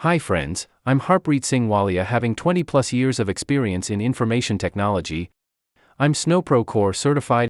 Hi friends, I'm Harpreet Singh Walia, having 20 plus years of experience in information technology. I'm Snowpro Core certified.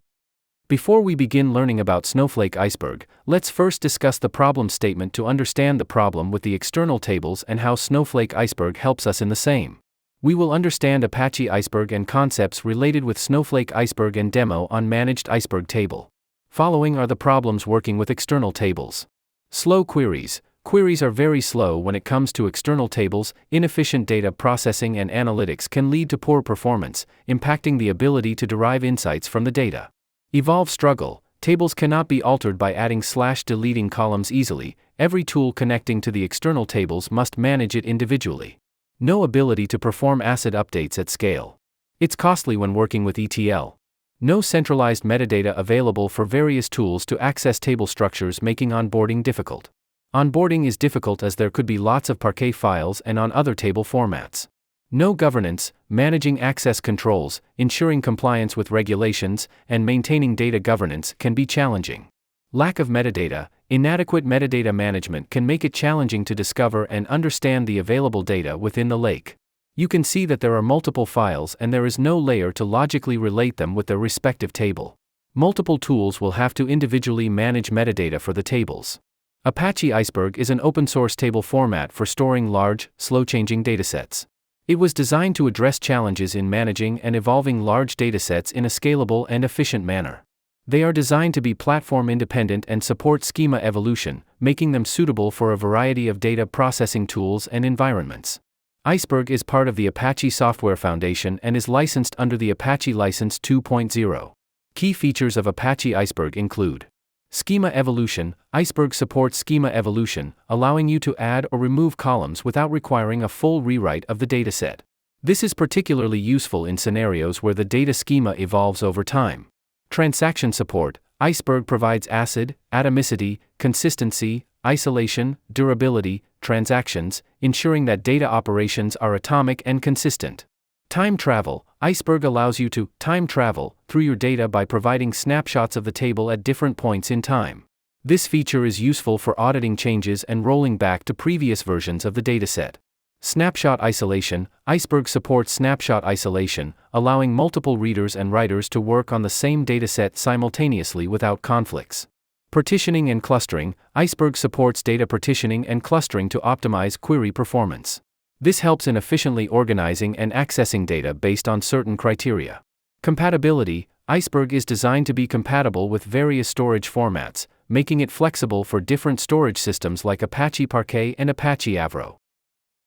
Before we begin learning about Snowflake Iceberg, let's first discuss the problem statement to understand the problem with the external tables and how Snowflake Iceberg helps us in the same. We will understand Apache Iceberg and concepts related with Snowflake Iceberg and demo on Managed Iceberg table. Following are the problems working with external tables. Slow queries. Queries are very slow when it comes to external tables. Inefficient data processing and analytics can lead to poor performance, impacting the ability to derive insights from the data. Evolve struggle. Tables cannot be altered by adding/deleting columns easily. Every tool connecting to the external tables must manage it individually. No ability to perform ACID updates at scale. It's costly when working with ETL. No centralized metadata available for various tools to access table structures, making onboarding difficult. Onboarding is difficult as there could be lots of Parquet files and on other table formats. No governance. Managing access controls, ensuring compliance with regulations, and maintaining data governance can be challenging. Lack of metadata. Inadequate metadata management can make it challenging to discover and understand the available data within the lake. You can see that there are multiple files and there is no layer to logically relate them with their respective table. Multiple tools will have to individually manage metadata for the tables. Apache Iceberg is an open-source table format for storing large, slow-changing datasets. It was designed to address challenges in managing and evolving large datasets in a scalable and efficient manner. They are designed to be platform-independent and support schema evolution, making them suitable for a variety of data processing tools and environments. Iceberg is part of the Apache Software Foundation and is licensed under the Apache License 2.0. Key features of Apache Iceberg include: Schema evolution. Iceberg supports schema evolution, allowing you to add or remove columns without requiring a full rewrite of the dataset. This is particularly useful in scenarios where the data schema evolves over time. Transaction support. Iceberg provides ACID, atomicity, consistency, isolation, durability, transactions, ensuring that data operations are atomic and consistent. Time travel. Iceberg allows you to time travel through your data by providing snapshots of the table at different points in time. This feature is useful for auditing changes and rolling back to previous versions of the dataset. Snapshot isolation. Iceberg supports snapshot isolation, allowing multiple readers and writers to work on the same dataset simultaneously without conflicts. Partitioning and clustering. Iceberg supports data partitioning and clustering to optimize query performance. This helps in efficiently organizing and accessing data based on certain criteria. Compatibility. Iceberg is designed to be compatible with various storage formats, making it flexible for different storage systems like Apache Parquet and Apache Avro.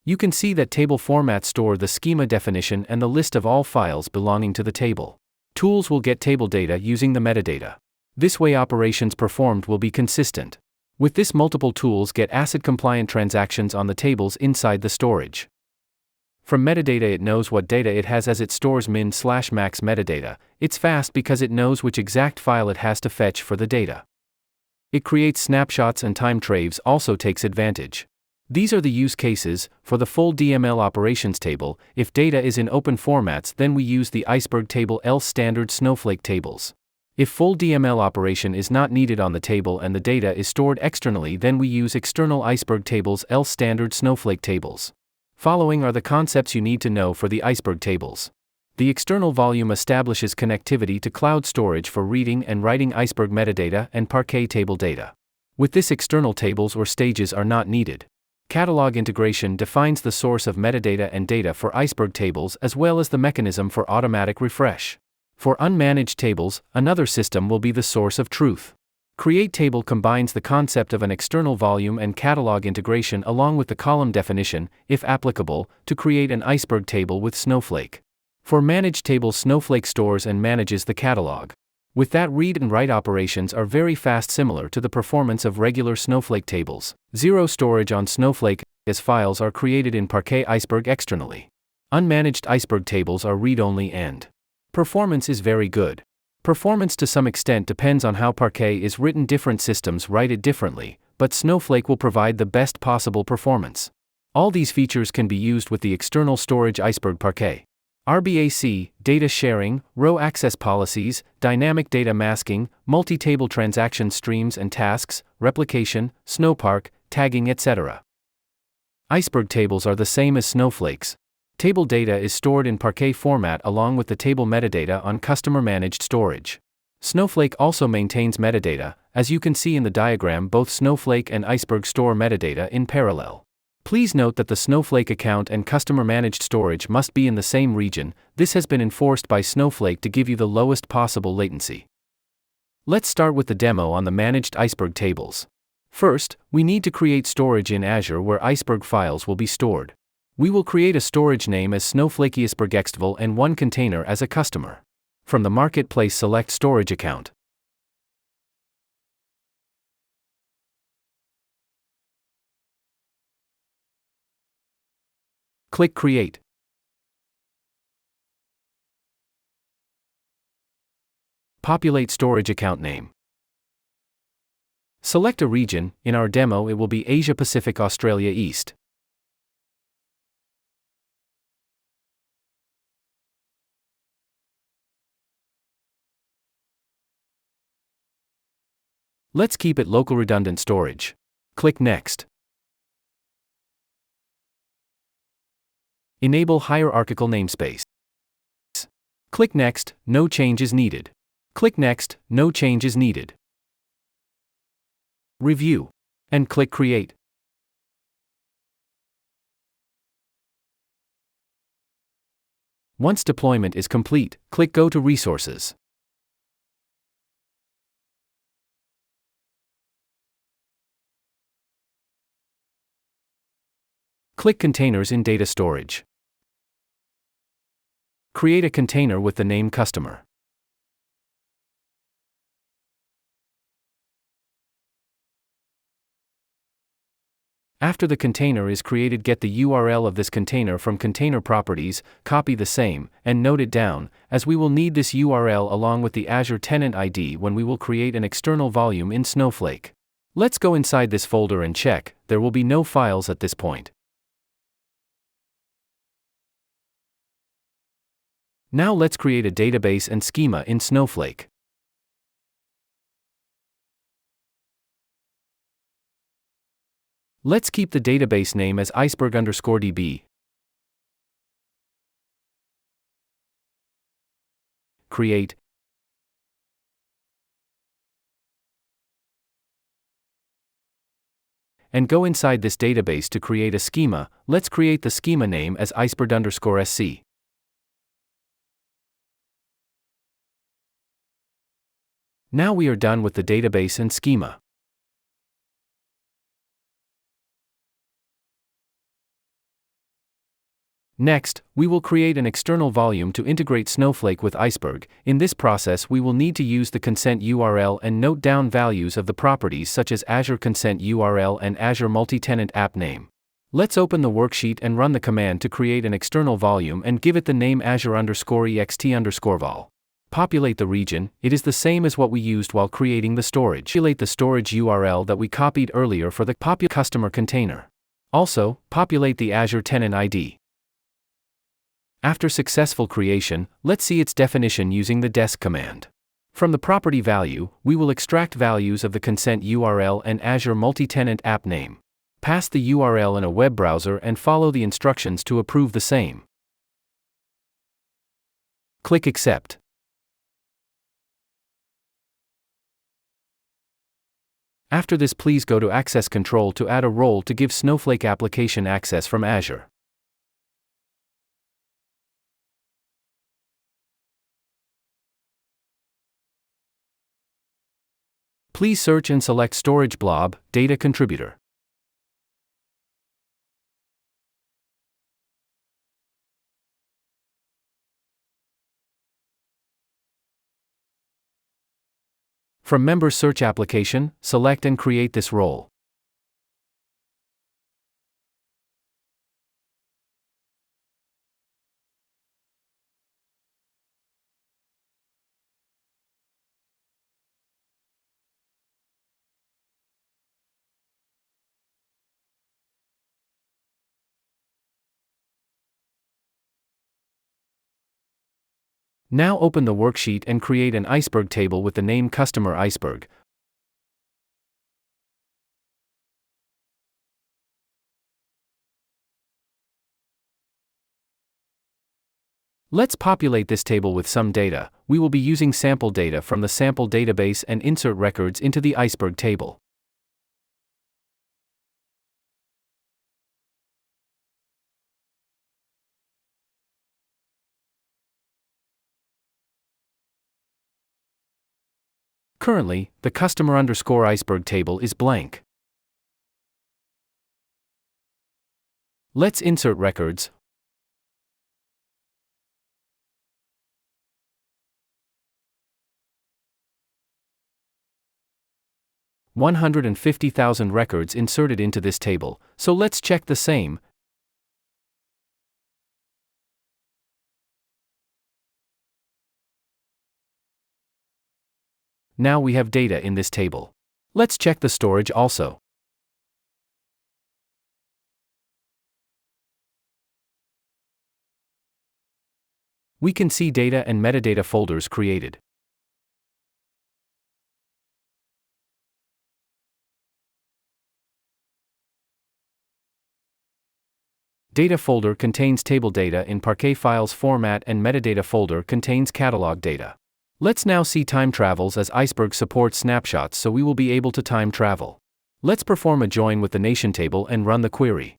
You can see that table formats store the schema definition and the list of all files belonging to the table. Tools will get table data using the metadata. This way operations performed will be consistent. With this, multiple tools get ACID-compliant transactions on the tables inside the storage. From metadata, it knows what data it has as it stores min/max metadata. It's fast because it knows which exact file it has to fetch for the data. It creates snapshots and time traves also takes advantage. These are the use cases. For the full DML operations table, if data is in open formats, then we use the Iceberg table, else standard Snowflake tables. If full DML operation is not needed on the table and the data is stored externally, then we use external Iceberg tables, else standard Snowflake tables. Following are the concepts you need to know for the Iceberg tables. The external volume establishes connectivity to cloud storage for reading and writing Iceberg metadata and Parquet table data. With this, external tables or stages are not needed. Catalog integration defines the source of metadata and data for Iceberg tables as well as the mechanism for automatic refresh. For unmanaged tables, another system will be the source of truth. Create table combines the concept of an external volume and catalog integration along with the column definition, if applicable, to create an Iceberg table with Snowflake. For managed tables, Snowflake stores and manages the catalog. With that, read and write operations are very fast, similar to the performance of regular Snowflake tables. Zero storage on Snowflake, as files are created in Parquet Iceberg externally. Unmanaged Iceberg tables are read-only and performance is very good. Performance to some extent depends on how Parquet is written. Different systems write it differently, but Snowflake will provide the best possible performance. All these features can be used with the external storage Iceberg Parquet. RBAC, data sharing, row access policies, dynamic data masking, multi-table transaction streams and tasks, replication, Snowpark, tagging, etc. Iceberg tables are the same as Snowflake's. Table data is stored in Parquet format along with the table metadata on customer-managed storage. Snowflake also maintains metadata. As you can see in the diagram, both Snowflake and Iceberg store metadata in parallel. Please note that the Snowflake account and customer-managed storage must be in the same region. This has been enforced by Snowflake to give you the lowest possible latency. Let's start with the demo on the managed Iceberg tables. First, we need to create storage in Azure where Iceberg files will be stored. We will create a storage name as Snowflake Iceberg and one container as a customer. From the marketplace, select Storage Account. Click Create. Populate storage account name. Select a region. In our demo, it will be Asia Pacific Australia East. Let's keep it local redundant storage. Click Next. Enable hierarchical namespace. Click Next, no change is needed. Click Next, no change is needed. Review. And click Create. Once deployment is complete, click Go to Resources. Click Containers in Data Storage. Create a container with the name Customer. After the container is created, get the URL of this container from Container Properties, copy the same, and note it down, as we will need this URL along with the Azure Tenant ID when we will create an external volume in Snowflake. Let's go inside this folder and check. There will be no files at this point. Now let's create a database and schema in Snowflake. Let's keep the database name as Iceberg_DB. Create. And go inside this database to create a schema. Let's create the schema name as Iceberg_SC. Now we are done with the database and schema. Next, we will create an external volume to integrate Snowflake with Iceberg. In this process, we will need to use the consent URL and note down values of the properties such as Azure Consent URL and Azure Multi-Tenant App Name. Let's open the worksheet and run the command to create an external volume and give it the name Azure_ext_vol. Populate the region. It is the same as what we used while creating the storage. Populate the storage URL that we copied earlier for the customer container. Also, populate the Azure Tenant ID. After successful creation, let's see its definition using the desc command. From the property value, we will extract values of the consent URL and Azure Multi-Tenant App Name. Pass the URL in a web browser and follow the instructions to approve the same. Click Accept. After this, please go to Access Control to add a role to give Snowflake application access from Azure. Please search and select Storage Blob, Data Contributor. From Members Search Application, select and create this role. Now open the worksheet and create an Iceberg table with the name Customer Iceberg. Let's populate this table with some data. We will be using sample data from the sample database and insert records into the Iceberg table. Currently, the customer_Iceberg table is blank. Let's insert records. $150,000 records inserted into this table, so let's check the same. Now we have data in this table. Let's check the storage also. We can see data and metadata folders created. Data folder contains table data in Parquet files format and metadata folder contains catalog data. Let's now see time travels as Iceberg supports snapshots, so we will be able to time travel. Let's perform a join with the nation table and run the query.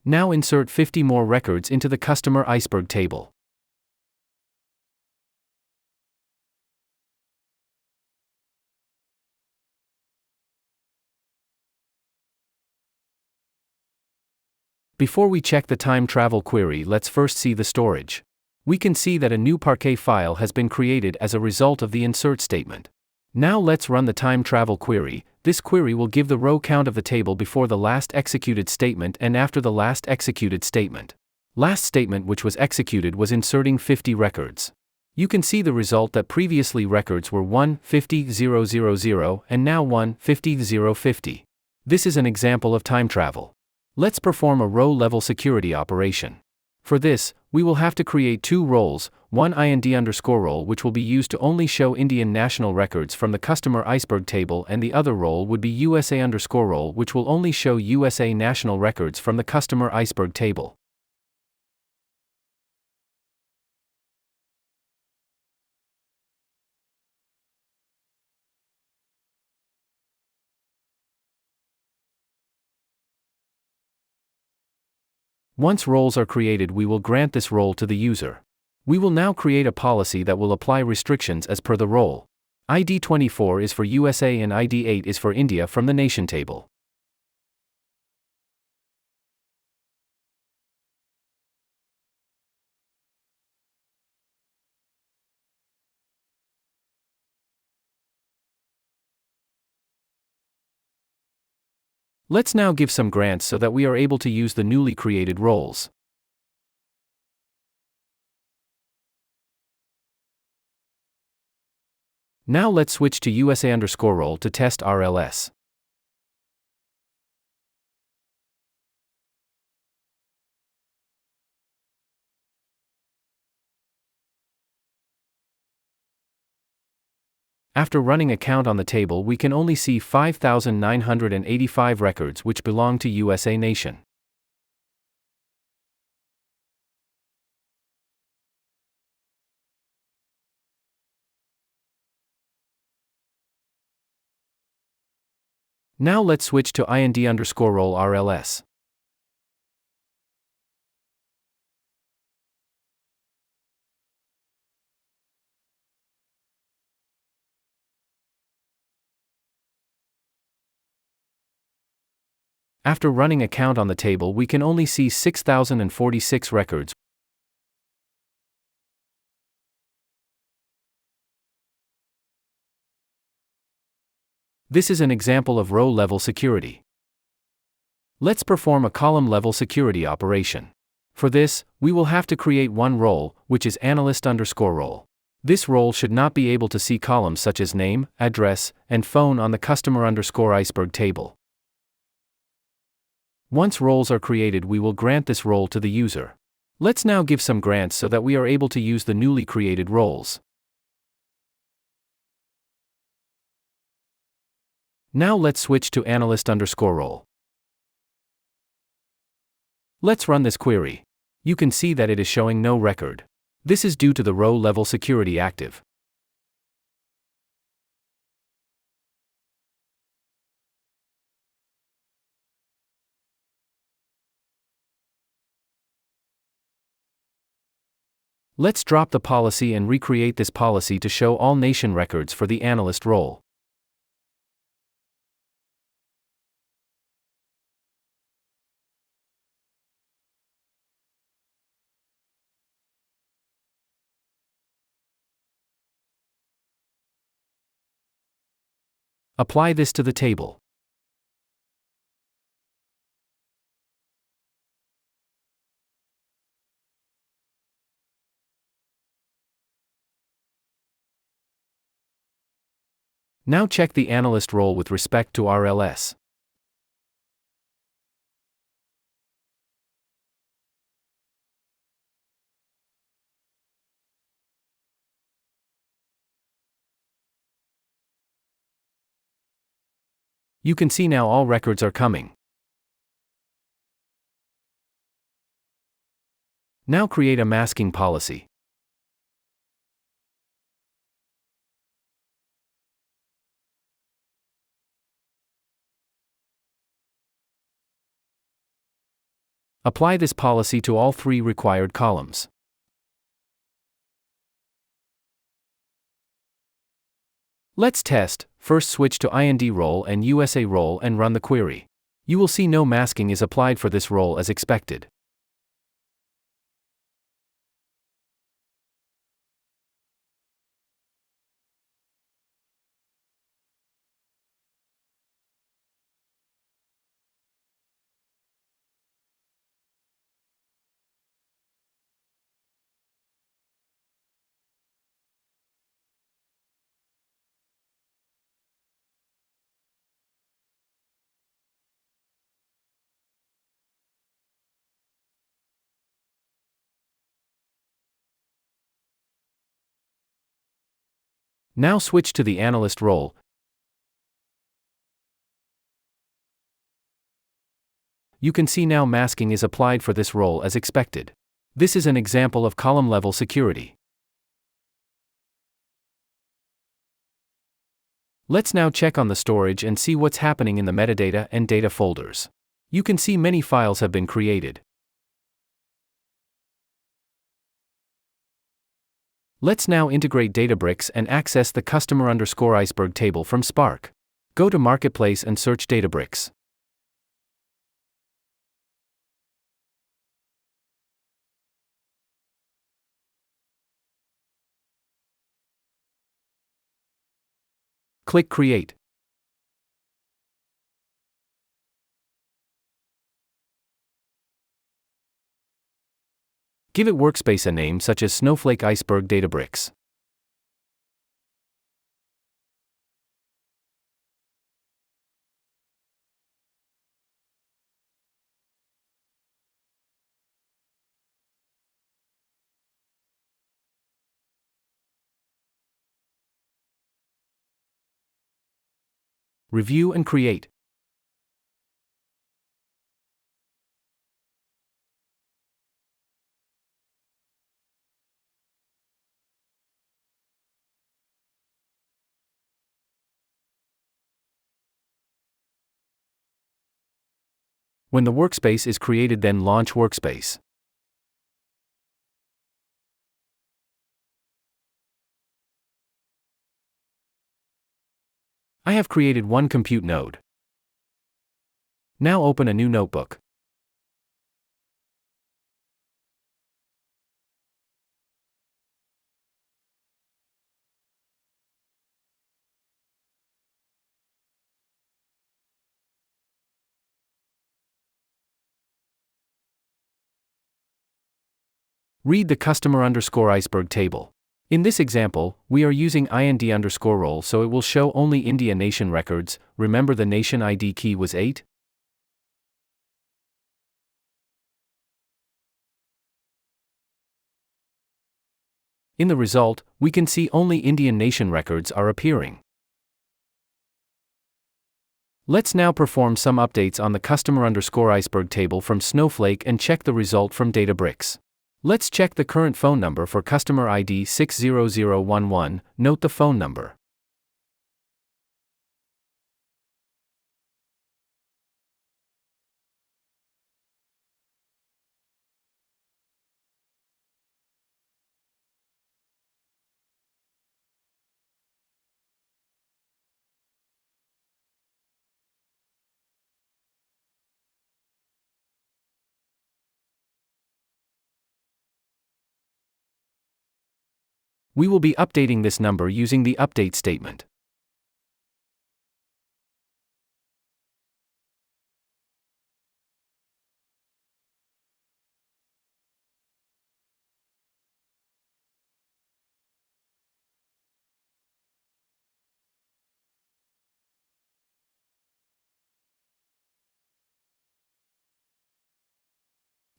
Now insert 50 more records into the customer Iceberg table. Before we check the time travel query, let's first see the storage. We can see that a new Parquet file has been created as a result of the insert statement. Now let's run the time travel query. This query will give the row count of the table before the last executed statement and after the last executed statement. Last statement which was executed was inserting 50 records. You can see the result that previously records were 150,000 and now 150,050. This is an example of time travel. Let's perform a row-level security operation. For this, we will have to create two roles, one IND_role which will be used to only show Indian national records from the customer Iceberg table, and the other role would be USA_role which will only show USA national records from the customer Iceberg table. Once roles are created, we will grant this role to the user. We will now create a policy that will apply restrictions as per the role. ID 24 is for USA and ID 8 is for India from the nation table. Let's now give some grants so that we are able to use the newly created roles. Now let's switch to USA_role to test RLS. After running a count on the table, we can only see 5,985 records which belong to USA nation. Now let's switch to IND_role RLS. After running a count on the table, we can only see 6,046 records. This is an example of row-level security. Let's perform a column-level security operation. For this, we will have to create one role, which is analyst_role. This role should not be able to see columns such as name, address, and phone on the customer_Iceberg table. Once roles are created, we will grant this role to the user. Let's now give some grants so that we are able to use the newly created roles. Now let's switch to analyst_role. Let's run this query. You can see that it is showing no record. This is due to the row-level security active. Let's drop the policy and recreate this policy to show all nation records for the analyst role. Apply this to the table. Now check the analyst role with respect to RLS. You can see now all records are coming. Now create a masking policy. Apply this policy to all 3 required columns. Let's test. First switch to IND role and USA role and run the query. You will see no masking is applied for this role as expected. Now switch to the analyst role. You can see now masking is applied for this role as expected. This is an example of column-level security. Let's now check on the storage and see what's happening in the metadata and data folders. You can see many files have been created. Let's now integrate Databricks and access the customer_Iceberg table from Spark. Go to Marketplace and search Databricks. Click Create. Give it workspace a name such as Snowflake Iceberg Databricks. Review and create. When the workspace is created, then launch workspace. I have created one compute node. Now open a new notebook. Read the customer_Iceberg table. In this example, we are using IND_role, so it will show only India nation records. Remember the nation ID key was 8? In the result, we can see only Indian nation records are appearing. Let's now perform some updates on the customer_iceberg table from Snowflake and check the result from Databricks. Let's check the current phone number for customer ID 60011, note the phone number. We will be updating this number using the update statement.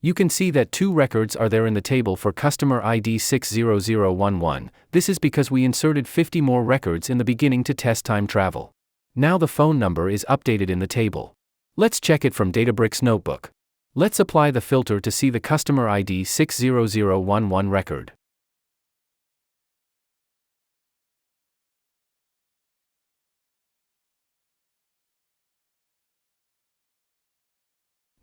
You can see that 2 records are there in the table for customer ID 60011. This is because we inserted 50 more records in the beginning to test time travel. Now the phone number is updated in the table. Let's check it from Databricks Notebook. Let's apply the filter to see the customer ID 60011 record.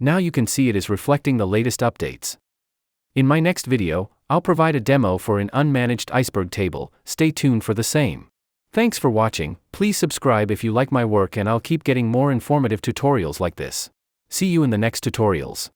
Now you can see it is reflecting the latest updates. In my next video, I'll provide a demo for an unmanaged Iceberg table. Stay tuned for the same. Thanks for watching. Please subscribe if you like my work and I'll keep getting more informative tutorials like this. See you in the next tutorials.